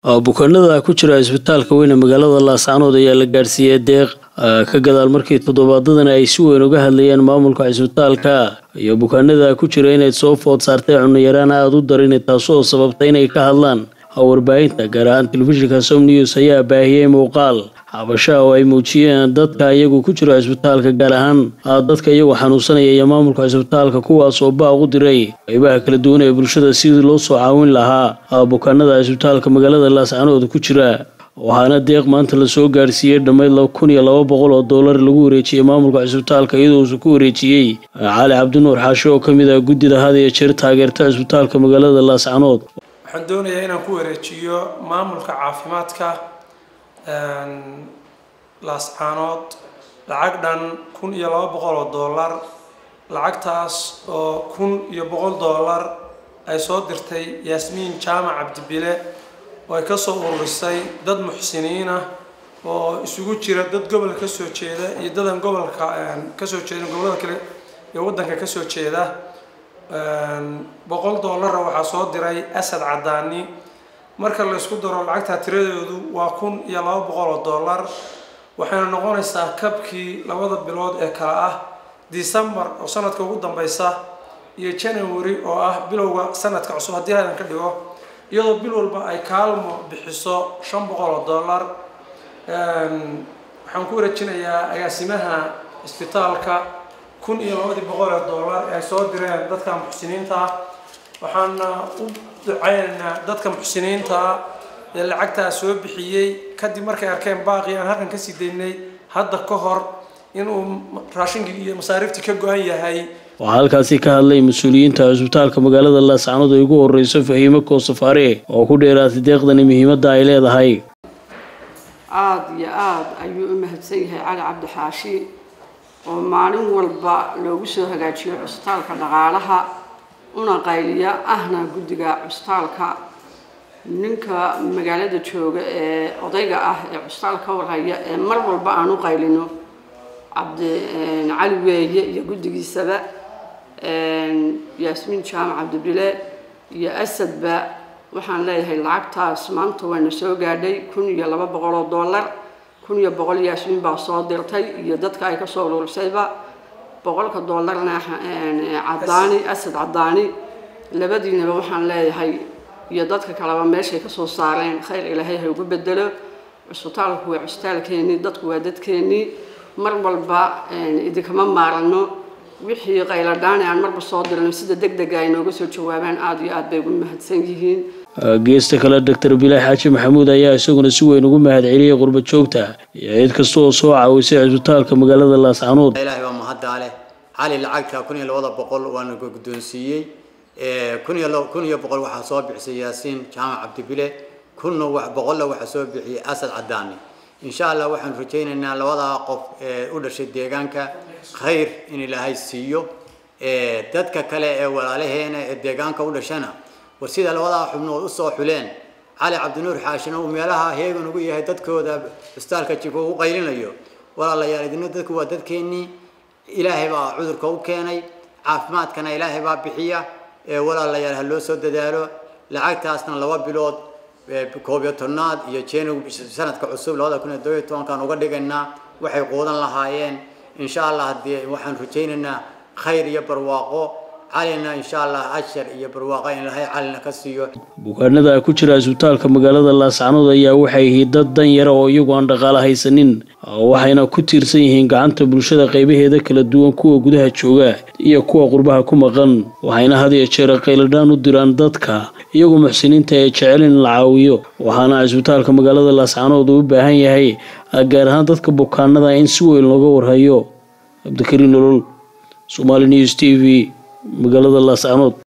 bukaanada ku jira isbitaalka weyn ee magaalada Laascaanood ayaa la gaarsiiyay deeq ka gadaal markii toddobaadadan ay si weyn uga hadlayeen maamulka isbitaalka iyo bukaanada ku jira inay soo food saartay cunno yaraan aad u darin taasoo sababtay inay ka hadlaan warbaahinta gaar ahaan telefishinka Som News ayaa baahiyay muuqaal habasha oo ay muujiyeen dadka iyagu ku jira isbitaalka gaar ahaan dadka iyagu xanuunsanaya iyo maamulka isbitaalka kuwaas oo baaq u diray qaybaha kala duwan ee bulshada sidii loo soo caawin lahaa bukaanada isbitaalka magaalada Laascaanood ku jira waxaana deeq maanta la soo gaarsiiyay dhammayd $1,200 lagu wareejiyay maamulka isbitaalka iyadoo uu ku wareejiyay Cali Cabdinuur Xaasho oo kamid ah guddida hada iyo jeer taageerta isbitaalka magaalada Laascaanood waxaan doonayaa inaan ku wareejiyo maamulka caafimaadka Laascaanood lacag dhan $1,200 lacagtaas oo $1,100 ay soo dirtay Yaasmiin Jaamac Cabdibile oo ay ka soo ururisay dad muxsiniin ah oo isugu jira dad gobolka ka soo jeeda iyo dad gobolka ka soo jeeda gobolada kale ee wadanka ka soo jeeda $100 waxa soo diray Asad Cadaani marka la isku daro lacagta tiradeedu waa $1,200 waxayna noqonaysaa kabkii labada bilood ee kala ah December oo sanadka ugu dambaysa iyo January oo ah bilowga sanadka cusub hadii aan ka dhigo iyadoo bil walba ay kaalmo bixiso $500 waxaan ku wareejinayaa agaasimaha isbitaalka $1,200 ay soo direen dadka muxsiniinta waxaan u ducaynaynaa dadka muxsiniinta ee lacagta soo bixiyay kadib markay arkeen baaqi aan halkan ka sii deynay hadda ka hor inuu raashinka iyo masaarifta ka go'an yahay waxaa halkaasi ka hadlay mas'uuliyiinta isbitaalka magaalada Laascaanood ay ugu horeyso Fahiimo Koosafare oo ku dheeraatay deeqdan muhiimadda ay leedahay aad ayuu u mahadsan yahay Cali Cabdi Xaashi oo maalin walba loogu soo hagaajiyo isbitaalka dhaqaalaha una qayliya ahna guddiga isbitaalka ninka magaalada jooga ee odayga ah ee isbitaalka warhaya ee mar walba aan u qaylino Cali weeye iyo guddigiisaba Yaasmiin Jaamac Cabdibile iyo Asadba waxaan leeyahay lacagtaas maanta wayna soo gaadhay $1,200 $1,100 Yaasmiin baa soo dirtay iyo dadka ay ka soo urursayba $100 Cadaani Asad Cadaani labadiinaba waxaan leeyahay iyo dadka kaleba meeshay ka soo saareen khayr Ilaahay ha ugu bedelo isbitaalku waa isbitaalkeeni dadku waa dadkeeni mar walba idinkama maarano wixii qayladaan aan marba soo dirno sida degdeg ah inooga soo jawaabaan aad iyo aad bay ugu mahadsan yihiin geesta kale Dr. Bilaahi Xaaji Maxamuud ayaa isaguna si weyn ugu mahadceliyay qurba joogta iyo cid kasta oo soo caawisay isbitaalka magaalada Laascaanood Ilaahay waa mahadale Cali lacagta $1,200 waan ugu guddoonsiiyay $1,100 waxa soo bixisay Yaasmiin Jaamac Cabdibile $100 waxa soo bixiyay Asad Cadaani إن شاء الله وحن رجينا لوضع قف ودرس الدجانك خير إن الله يسيو تدك كلا ولا عليه هنا الدجانك ودرسنا وسيد الوضع حمل الصو حلين علي عبد النور حاشنا وميلها هي ونقول هي تدك وده استالك تشوفه وقيلين ليه ولا الله يريد إنه تدك وددك إني إلهي بقى عذر كوكاني عافمات كان إلهي بقى بحية ولا الله يريد هلو سود داره لعقت أصلا لواب بلود بكوبيا ترناد يجينو سنة كعصوب لهذا كنا دوي توان كانوا قد جينا وحي قودا لهاين إن شاء الله هدي وحن رجينا خير يبرواقو علينا إن شاء الله أشر يبرواقين لهاي علينا كسيو bukaanada ku jira isbitaalka magaalada Laascaanood ayaa waxay yihiin dad dan yar oo iyagu aan dhaqaale haysanin waxayna ku tiirsan yihiin gacanta bulshada qaybaheeda kala duwan kuwa gudaha jooga iyo kuwa qurbaha ku maqan waxayna had iyo jeer qayladaan u diraan dadka iyagu muxsiniinta ee jecel in la caawiyo waxaana isbitaalka magaalada Laascaanood u baahan yahay gaar ahaan dadka bukaanada in si weyn looga warhayo Abdikariin Nolol Somali News TV magaalada Laascaanood